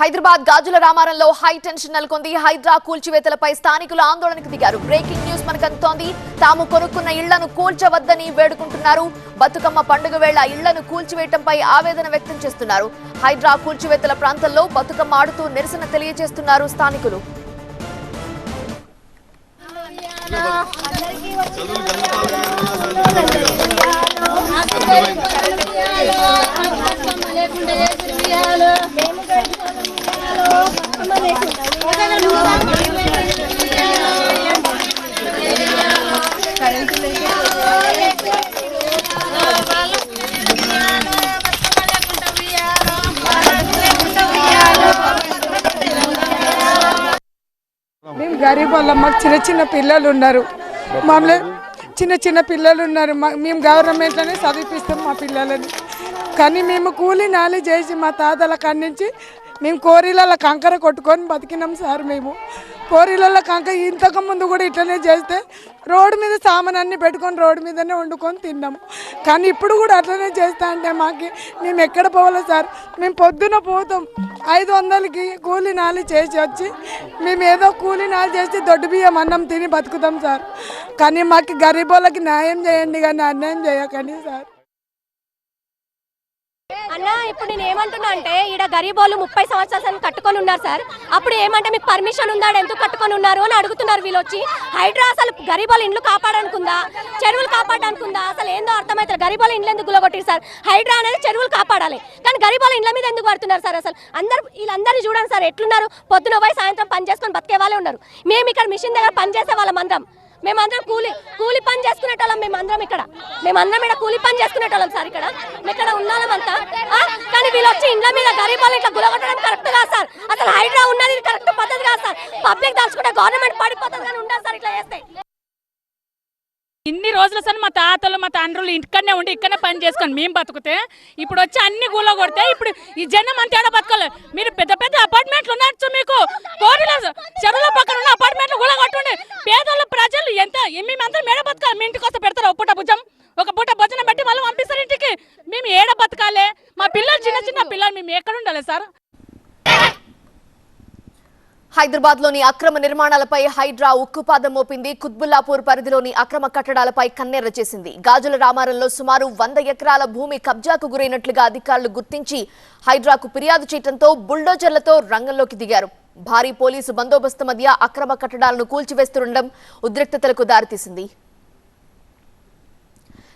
హైదరాబాద్ గాజుల రామారంలో high tension నెలకొంది. హైడ్రా కూల్చివేతలపై స్థానికులు ఆందోళనకు దిగారు. బ్రేకింగ్ న్యూస్ మనకు అందుతోంది. తాము కొనుక్కున్న ఇళ్లను కూల్చవద్దని వేడుకుంటున్నారు. బతుకమ్మ పండుగ వేళ ఇళ్లను కూల్చివేయటంపై ఆవేదన వ్యక్తం చేస్తున్నారు. హైడ్రా కూల్చివేతల ప్రాంతంలో బతుకమ్మ ఆడుతూ నిరసన తెలియజేస్తున్నారు స్థానికులు. మేము గరీబ్ వాళ్ళం. మాకు చిన్న చిన్న పిల్లలు ఉన్నారు. మామూలు చిన్న పిల్లలు ఉన్నారు. మేము గవర్నమెంట్లోనే చదివిపిస్తాం మా పిల్లలని. కానీ మేము కూలీ నాలి చేసి మా తాతల కాడి మేము కోరీల కంకర కొట్టుకొని బతికినాం సార్. మేము కోరీల కంకర ఇంతకుముందు కూడా ఇట్లనే చేస్తే రోడ్డు మీద సామానాన్ని పెట్టుకొని రోడ్డు మీదనే వండుకొని తిన్నాము. కానీ ఇప్పుడు కూడా అట్లనే చేస్తా అంటే మేము ఎక్కడ పోవాలి సార్? మేము పొద్దున పోతాం 500కి కూలీ నాలి చేసి వచ్చి మేము ఏదో కూలీ నాలి చేసి దొడ్డు బియ్యం అన్నం తిని బతుకుతాం సార్. కానీ మాకు గరీబ్ వాళ్ళకి న్యాయం చేయండి, కానీ అన్యాయం చేయకండి సార్. అన్న ఇప్పుడు నేను ఏమంటున్నా అంటే ఈడ గరీబోళ్ళు 30 సంవత్సరాలు కట్టుకొని ఉన్నారు సార్. అప్పుడు ఏమంటే మీకు పర్మిషన్ ఉందా, ఎందుకు కట్టుకొని ఉన్నారు అని అడుగుతున్నారు వీళ్ళు వచ్చి. హైడ్రా అసలు గరీబోళ్ళ ఇండ్లు కాపాడనుకుందా, చెరువులు కాపాడనుకుందా? అసలు ఏందో అర్థమవుతారు. గరీబోళ్ళ ఇండ్లు ఎందుకు గులగొట్టారు సార్? హైడ్రా అనేది చెరువులు కాపాడాలి, కానీ గరీబోళ్ళ ఇండ్ల మీద ఎందుకు పడుతున్నారు సార్? అసలు వీళ్ళందరినీ చూడండి సార్ ఎట్లున్నారు. పొద్దున పోయి సాయంత్రం పని చేసుకొని బతికే వాళ్ళే ఉన్నారు. మేము ఇక్కడ మిషన్ దగ్గర పని చేసే వాళ్ళం అందరం. మేమందరం కూలి పని చేసుకునేటోళ్ళం. మేమందరం ఇక్కడ కూలి పని చేసుకునేటోళ్ళం సార్. ఇక్కడ ఉన్నామంతా. కానీ వీళ్ళు వచ్చి ఇండ్ల మీద గరీబాలు ఇట్లా గులగొట్టడం కరెక్ట్ కాదు సార్. అసలు హైడ్రా ఉన్నది కరెక్ట్ పద్ధతి కాదు సార్. పబ్లిక్ దాచుకుంటే గవర్నమెంట్ పడిపోతుంది కానీ ఉండదు సార్ ఇట్లా చేస్తే. ఇన్ని రోజుల సార్ మా తాతలు మా తండ్రులు ఇక్కడనే ఉండి ఇక్కడనే పని చేసుకొని మేము బతుకుతే ఇప్పుడు వచ్చి అన్ని గూల కొడితే ఇప్పుడు ఈ జనం అంతా ఏడ బతకాలి? మీరు పెద్ద పెద్ద అపార్ట్మెంట్లు ఉండొచ్చు, మీకు కోరిలో చెరువుల పక్కన ఉన్న అపార్ట్మెంట్లు గూల కొట్టుండే పేదోళ్ళ ప్రజలు ఎంత మేమంతా మేడ బతకాలి? మీ ఇంటికి వస్తే పెడతారు ఒక పూట భోజనం పెట్టి మళ్ళీ పంపిస్తారు ఇంటికి. మేము ఏడ బతకాలి? మా పిల్లలు చిన్న పిల్లలు మేము ఎక్కడ ఉండాలి సార్? హైదరాబాద్లోని అక్రమ నిర్మాణాలపై హైడ్రా ఉక్కుపాదం మోపింది. కుత్బుల్లాపూర్ పరిధిలోని అక్రమ కట్టడాలపై కన్నెర్ర చేసింది. గాజుల రామారంలో సుమారు 100 ఎకరాల భూమి కబ్జాకు గురైనట్లుగా అధికారులు గుర్తించి హైడ్రాకు ఫిర్యాదు చేయడంతో బుల్డోజర్లతో రంగంలోకి దిగారు. భారీ పోలీసు బందోబస్తు మధ్య అక్రమ కట్టడాలను కూల్చివేస్తుండడం ఉద్రిక్తతలకు దారితీసింది.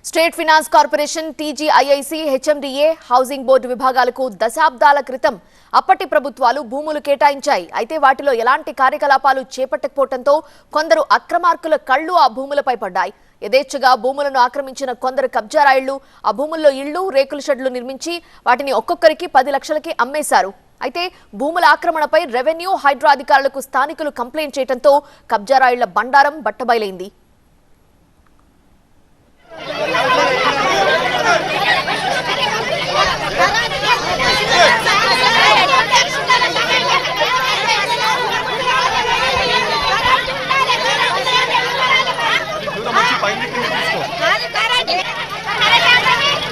State finance corporation, TGIIC, HMDA, housing board విభాగాలకు దశాబ్దాల క్రితం అప్పటి ప్రభుత్వాలు భూములు కేటాయించాయి. అయితే వాటిలో ఎలాంటి కార్యకలాపాలు చేపట్టకపోవడంతో కొందరు అక్రమార్కుల కళ్లు ఆ భూములపై పడ్డాయి. యథేచ్ఛగా భూములను ఆక్రమించిన కొందరు కబ్జారాయిళ్లు ఆ భూముల్లో ఇళ్లు, రేకుల షెడ్లు నిర్మించి వాటిని ఒక్కొక్కరికి 10 లక్షలకి అమ్మేశారు. అయితే భూముల ఆక్రమణపై రెవెన్యూ, హైడ్రా అధికారులకు స్థానికులు కంప్లైంట్ చేయడంతో కబ్జారాయిళ్ల బండారం బట్టబయలైంది.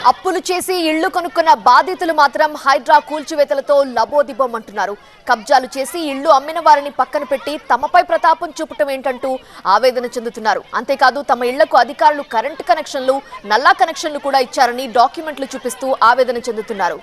అప్పులు చేసి ఇళ్లు కొనుక్కున్న బాధితులు మాత్రం హైడ్రా కూల్చివేతలతో లబోదిబోమంటున్నారు. కబ్జాలు చేసి ఇళ్లు అమ్మిన వారిని పక్కన పెట్టి తమపై ప్రతాపం చూపటం ఏంటంటూ ఆవేదన చెందుతున్నారు. అంతేకాదు తమ ఇళ్లకు అధికారులు కరెంటు కనెక్షన్లు, నల్లా కనెక్షన్లు కూడా ఇచ్చారని డాక్యుమెంట్లు చూపిస్తూ ఆవేదన చెందుతున్నారు.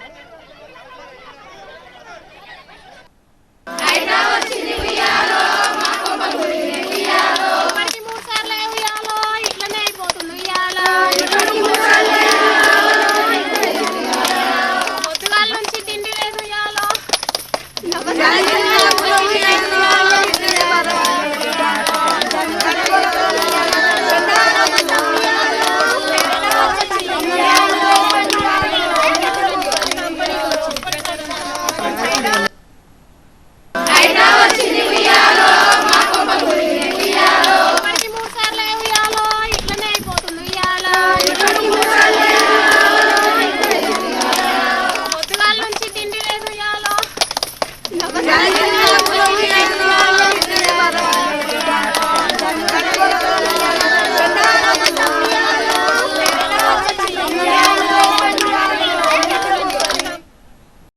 Yeah.